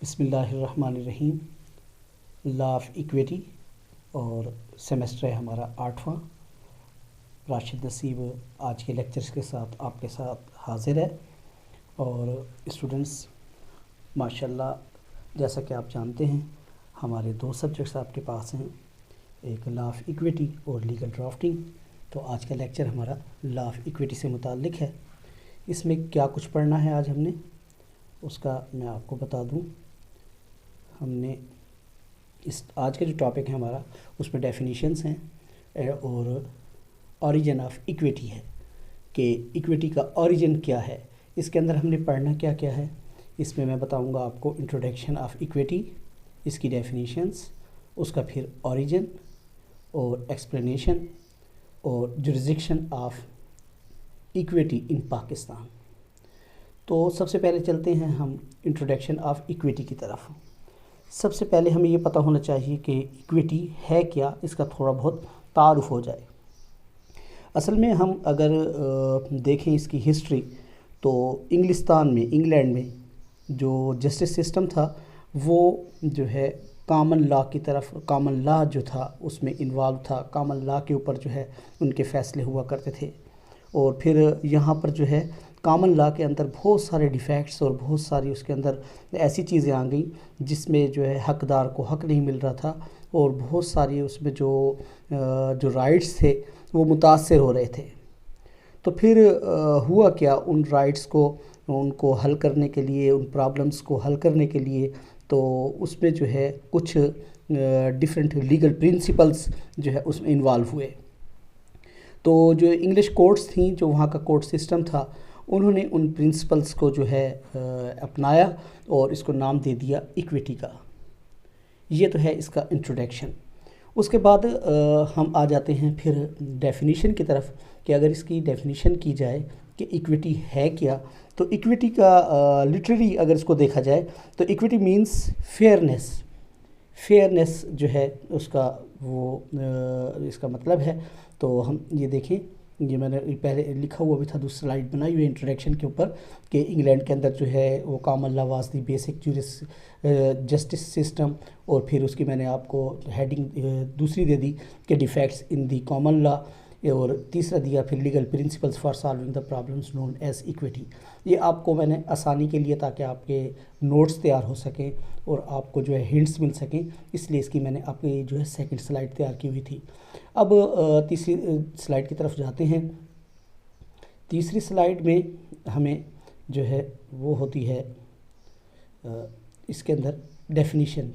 بسم اللہ الرحمن الرحیم۔ لا آف ایکویٹی اور سیمسٹر ہے ہمارا 8واں۔ راشد نصیب آج کے لیکچرز کے ساتھ آپ کے ساتھ حاضر ہے۔ اور اسٹوڈنٹس ماشاءاللہ جیسا کہ آپ جانتے ہیں ہمارے دو سبجیکٹس آپ کے پاس ہیں، ایک لا آف ایکویٹی اور لیگل ڈرافٹنگ۔ تو آج کا لیکچر ہمارا لا آف ایکویٹی سے متعلق ہے۔ اس میں کیا کچھ پڑھنا ہے آج ہم نے اس کا میں آپ کو بتا دوں۔ ہم نے آج کا جو ٹاپک ہے ہمارا اس میں ڈیفینیشنز ہیں اور اوریجن آف ایکویٹی ہے کہ ایکویٹی کا اوریجن کیا ہے۔ اس کے اندر ہم نے پڑھنا کیا کیا ہے، اس میں بتاؤں گا آپ کو انٹروڈکشن آف ایکویٹی، اس کی ڈیفینیشنز، اس کا پھر اوریجن اور ایکسپلینیشن اور جورسڈکشن آف ایکویٹی ان پاکستان۔ تو سب سے پہلے چلتے ہیں ہم انٹروڈکشن آف ایکویٹی کی طرف۔ سب سے پہلے ہمیں یہ پتہ ہونا چاہیے کہ ایکویٹی ہے کیا، اس کا تھوڑا بہت تعارف ہو جائے۔ اصل میں ہم اگر دیکھیں اس کی ہسٹری تو انگلینڈ میں جو جسٹس سسٹم تھا وہ جو ہے کامن لا کی طرف، کامن لا جو تھا اس میں انوالو تھا۔ کامن لا کے اوپر جو ہے ان کے فیصلے ہوا کرتے تھے، اور پھر یہاں پر جو ہے کامن لا کے اندر بہت سارے ڈیفیکٹس اور بہت ساری اس کے اندر ایسی چیزیں آ گئیں جس میں جو ہے حقدار کو حق نہیں مل رہا تھا، اور بہت ساری اس میں جو رائٹس تھے وہ متاثر ہو رہے تھے۔ تو پھر ہوا کیا، ان رائٹس کو ان کو حل کرنے کے لیے، ان پرابلمس کو حل کرنے کے لیے تو اس میں جو ہے کچھ ڈیفرنٹ لیگل پرنسپلز جو ہے اس میں انوالو ہوئے۔ تو جو انگلش کورٹس تھیں، جو وہاں کا کورٹ سسٹم تھا، انہوں نے ان پرنسپلز کو جو ہے اپنایا اور اس کو نام دے دیا ایکویٹی کا۔ یہ تو ہے اس کا انٹروڈکشن۔ اس کے بعد ہم آ جاتے ہیں پھر ڈیفینیشن کی طرف کہ اگر اس کی ڈیفینیشن کی جائے کہ ایکویٹی ہے کیا، تو ایکویٹی کا لٹرلی اگر اس کو دیکھا جائے تو ایکویٹی مینس فیئرنیس جو ہے اس کا وہ اس کا مطلب ہے۔ تو ہم یہ دیکھیں، یہ میں نے پہلے لکھا ہوا بھی تھا، دوسری سلائیڈ بنائی ہوئی انٹروڈکشن کے اوپر کہ انگلینڈ کے اندر جو ہے وہ common law was the basic justice system, اور پھر اس کی میں نے آپ کو ہیڈنگ دوسری دے دی کہ defects in the common law, اور تیسرا دیا پھر legal principles for solving the problems known as equity. یہ آپ کو میں نے آسانی کے لیے تاکہ آپ کے نوٹس تیار ہو سکیں اور آپ کو جو ہے ہنٹس مل سکیں، اس لیے اس کی میں نے آپ کی جو ہے سیکنڈ سلائیڈ تیار کی ہوئی تھی۔ اب تیسری سلائیڈ کی طرف جاتے ہیں۔ تیسری سلائیڈ میں ہمیں جو ہے وہ ہوتی ہے اس کے اندر ڈیفینیشن۔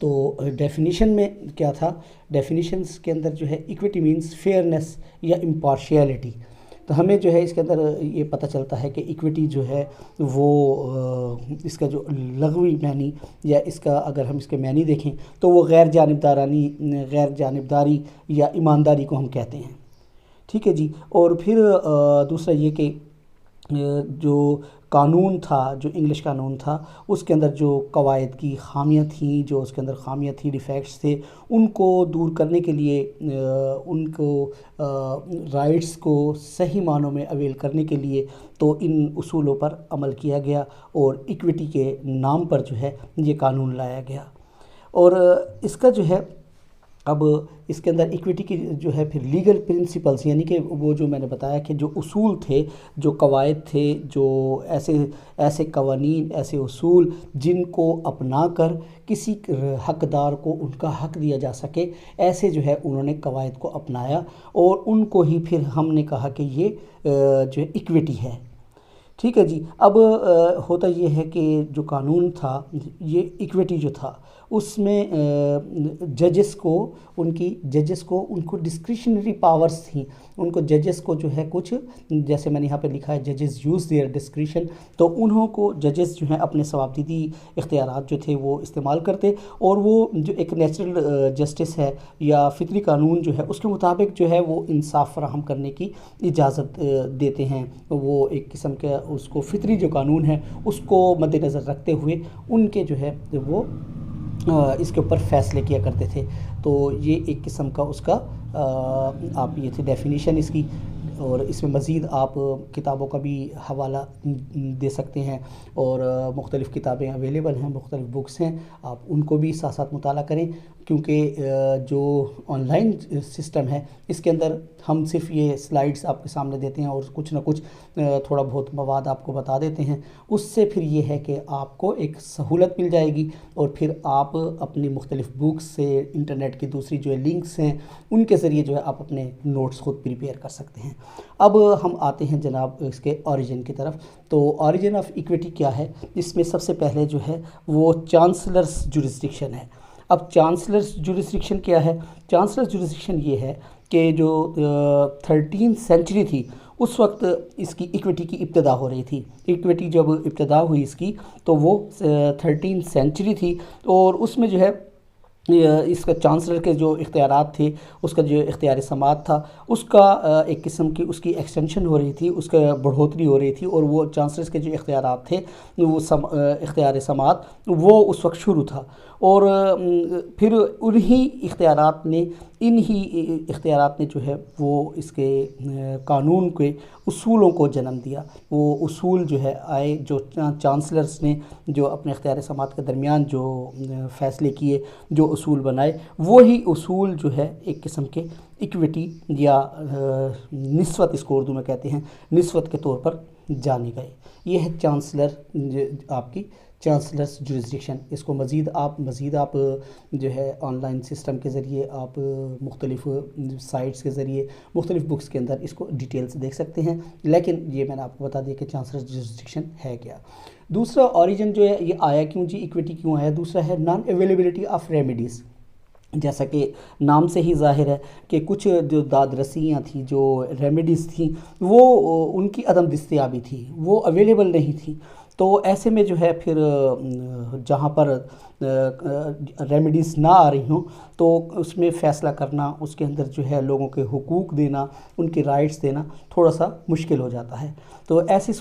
تو ڈیفینیشن میں کیا تھا، ڈیفینیشنز کے اندر جو ہے ایکویٹی مینس فیئرنیس یا امپارشیلٹی۔ تو ہمیں جو ہے اس کے اندر یہ پتہ چلتا ہے کہ ایکویٹی جو ہے وہ اس کا جو لغوی معنی یا اس کا اگر ہم اس کے معنی دیکھیں تو وہ غیر جانبداری یا ایمانداری کو ہم کہتے ہیں، ٹھیک ہے جی۔ اور پھر دوسرا یہ کہ جو قانون تھا، جو انگلش قانون تھا، اس کے اندر جو قواعد کی خامیاں تھیں، جو اس کے اندر خامیاں تھیں، ڈیفیکٹس تھے، ان کو دور کرنے کے لیے، ان کو رائٹس کو صحیح معنوں میں اویل کرنے کے لیے تو ان اصولوں پر عمل کیا گیا، اور ایکویٹی کے نام پر جو ہے یہ قانون لایا گیا۔ اور اس کا جو ہے اب اس کے اندر ایکویٹی کی جو ہے پھر لیگل پرنسپلز، یعنی کہ وہ جو میں نے بتایا کہ جو اصول تھے، جو قواعد تھے، جو ایسے قوانین، ایسے اصول جن کو اپنا کر کسی حقدار کو ان کا حق دیا جا سکے، ایسے جو ہے انہوں نے قواعد کو اپنایا، اور ان کو ہی پھر ہم نے کہا کہ یہ جو ہے ایکویٹی ہے، ٹھیک ہے جی۔ اب ہوتا یہ ہے کہ جو قانون تھا، یہ ایکویٹی جو تھا اس میں ججز کو ان کو ڈسکریشنری پاورز تھیں، ان کو ججز کو جو ہے کچھ، جیسے میں نے یہاں پہ لکھا ہے ججز یوز دیئر ڈسکریشن، تو انہوں کو ججز جو ہیں اپنے ثوابدیدی اختیارات جو تھے وہ استعمال کرتے، اور وہ جو ایک نیچرل جسٹس ہے یا فطری قانون جو ہے اس کے مطابق جو ہے وہ انصاف فراہم کرنے کی اجازت دیتے ہیں۔ وہ ایک قسم کا اس کو فطری جو قانون ہے اس کو مد نظر رکھتے ہوئے ان کے جو ہے وہ اس کے اوپر فیصلے کیا کرتے تھے۔ تو یہ ایک قسم کا اس کا آپ یہ تھی ڈیفینیشن اس کی۔ اور اس میں مزید آپ کتابوں کا بھی حوالہ دے سکتے ہیں، اور مختلف کتابیں اویلیبل ہیں، مختلف بکس ہیں، آپ ان کو بھی ساتھ ساتھ مطالعہ کریں، کیونکہ جو آن لائن سسٹم ہے اس کے اندر ہم صرف یہ سلائیڈز آپ کے سامنے دیتے ہیں اور کچھ نہ کچھ تھوڑا بہت مواد آپ کو بتا دیتے ہیں، اس سے پھر یہ ہے کہ آپ کو ایک سہولت مل جائے گی، اور پھر آپ اپنی مختلف بکس سے انٹرنیٹ کی دوسری جو لنکس ہیں ان کے ذریعے جو ہے آپ اپنے نوٹس خود پریپیئر کر سکتے ہیں۔ اب ہم آتے ہیں جناب اس کے اوریجن کی طرف۔ تو اوریجن آف ایکویٹی کیا ہے؟ اس میں سب سے پہلے جو ہے وہ چانسلرس جورسڈکشن ہے۔ اب چانسلرس جورسڈکشن کیا ہے؟ چانسلرس جورسڈکشن یہ ہے کہ جو 13 سینچری تھی اس وقت اس کی ایکویٹی کی ابتدا ہو رہی تھی۔ ایکویٹی جب ابتدا ہوئی اس کی تو وہ 13 سینچری تھی، اور اس میں جو ہے اس کا چانسلر کے جو اختیارات تھے، اس کا جو اختیار سماعت تھا، اس کا ایک قسم کی اس کی ایکسٹینشن ہو رہی تھی، اس کا بڑھوتری ہو رہی تھی، اور وہ چانسلرز کے جو اختیارات تھے وہ اختیار سماعت وہ اس وقت شروع تھا، اور پھر انہی اختیارات نے جو ہے وہ اس کے قانون کے اصولوں کو جنم دیا۔ وہ اصول جو ہے آئے، جو چانسلرز نے جو اپنے اختیار سماعت کے درمیان جو فیصلے کیے، جو اصول بنائے، وہی اصول جو ہے ایک قسم کے ایکویٹی یا نسبت، اس کو اردو میں کہتے ہیں، نسبت کے طور پر جانے گئے۔ یہ ہے چانسلر، آپ کی چانسلرس جورسڈکشن۔ اس کو مزید آپ جو ہے آن لائن سسٹم کے ذریعے، آپ مختلف سائٹس کے ذریعے، مختلف بکس کے اندر اس کو ڈیٹیل سے دیکھ سکتے ہیں، لیکن یہ میں نے آپ کو بتا دیا کہ چانسلرس جورسڈکشن ہے کیا۔ دوسرا اوریجن جو ہے یہ آیا کیوں جی، ایکویٹی کیوں آیا؟ دوسرا ہے نان اویلیبلٹی آف ریمیڈیز۔ جیسا کہ نام سے ہی ظاہر ہے کہ کچھ جو داد رسیاں تھیں، جو ریمیڈیز تھیں، وہ ان کی عدم دستیابی تھی، وہ اویلیبل نہیں تھی۔ تو ایسے میں جو ہے پھر جہاں پر ریمیڈیز نہ آ رہی ہوں تو اس میں فیصلہ کرنا، اس کے اندر جو ہے لوگوں کے حقوق دینا، ان کے رائٹس دینا تھوڑا سا مشکل ہو جاتا ہے۔ تو ایسی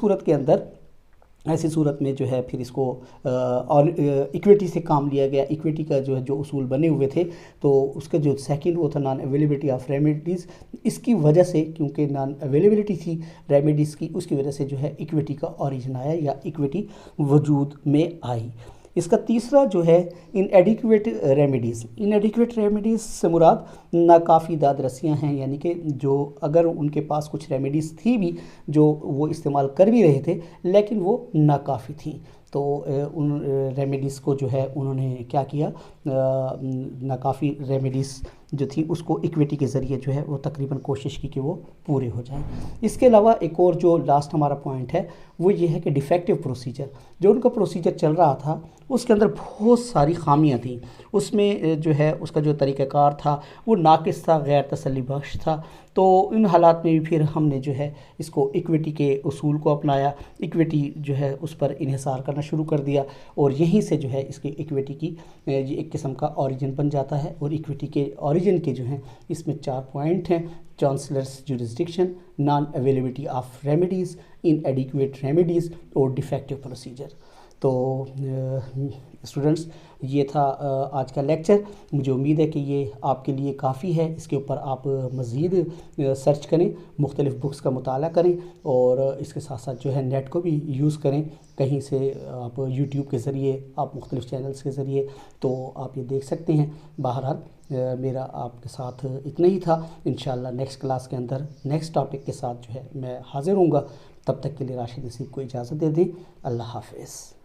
صورت میں جو ہے پھر اس کو ایکویٹی سے کام لیا گیا۔ ایکویٹی کا جو اصول بنے ہوئے تھے، تو اس کا جو سیکنڈ وہ تھا نان اویلیبلٹی آف ریمیڈیز۔ اس کی وجہ سے، کیونکہ نان اویلیبلٹی تھی ریمیڈیز کی، اس کی وجہ سے جو ہے ایکویٹی کا اوریجن آیا، یا ایکویٹی وجود میں آئی۔ اس کا تیسرا جو ہے انایڈیکویٹ ریمیڈیز۔ انایڈیکویٹ ریمیڈیز سے مراد ناکافی داد رسیاں ہیں، یعنی کہ جو اگر ان کے پاس کچھ ریمیڈیز تھی بھی جو وہ استعمال کر بھی رہے تھے، لیکن وہ ناکافی تھیں، تو ان ریمیڈیز کو جو ہے انہوں نے کیا کیا، ناکافی ریمیڈیز جو تھی اس کو ایکویٹی کے ذریعے جو ہے وہ تقریباً کوشش کی کہ وہ پورے ہو جائیں۔ اس کے علاوہ ایک اور جو لاسٹ ہمارا پوائنٹ ہے وہ یہ ہے کہ ڈیفیکٹیو پروسیجر۔ جو ان کا پروسیجر چل رہا تھا اس کے اندر بہت ساری خامیاں تھیں، اس میں جو ہے اس کا جو طریقہ کار تھا وہ ناقص تھا، غیر تسلی بخش تھا۔ تو ان حالات میں بھی پھر ہم نے جو ہے اس کو ایکویٹی کے اصول کو اپنایا، ایکویٹی جو ہے اس پر انحصار کرنا شروع کر دیا، اور یہیں سے جو ہے اس کی ایکویٹی کی یہ ایک قسم کا اوریجن بن جاتا ہے۔ اور ایکویٹی کے اوریجن کے جو ہیں اس میں 4 پوائنٹ ہیں: chancellors jurisdiction, non availability of remedies, in adequate remedies, اور ڈیفیکٹیو پروسیجر۔ تو اسٹوڈنٹس، یہ تھا آج کا لیکچر۔ مجھے امید ہے کہ یہ آپ کے لیے کافی ہے۔ اس کے اوپر آپ مزید سرچ کریں، مختلف بکس کا مطالعہ کریں، اور اس کے ساتھ ساتھ جو ہے نیٹ کو بھی یوز کریں، کہیں سے آپ یوٹیوب کے ذریعے، آپ مختلف چینلز کے ذریعے، تو آپ یہ دیکھ سکتے ہیں۔ بہرحال میرا آپ کے ساتھ اتنا ہی تھا۔ انشاءاللہ نیکسٹ کلاس کے اندر نیکسٹ ٹاپک کے ساتھ جو ہے میں حاضر ہوں گا۔ تب تک کے لیے راشد نصیب کو اجازت دے دیں۔ اللہ حافظ۔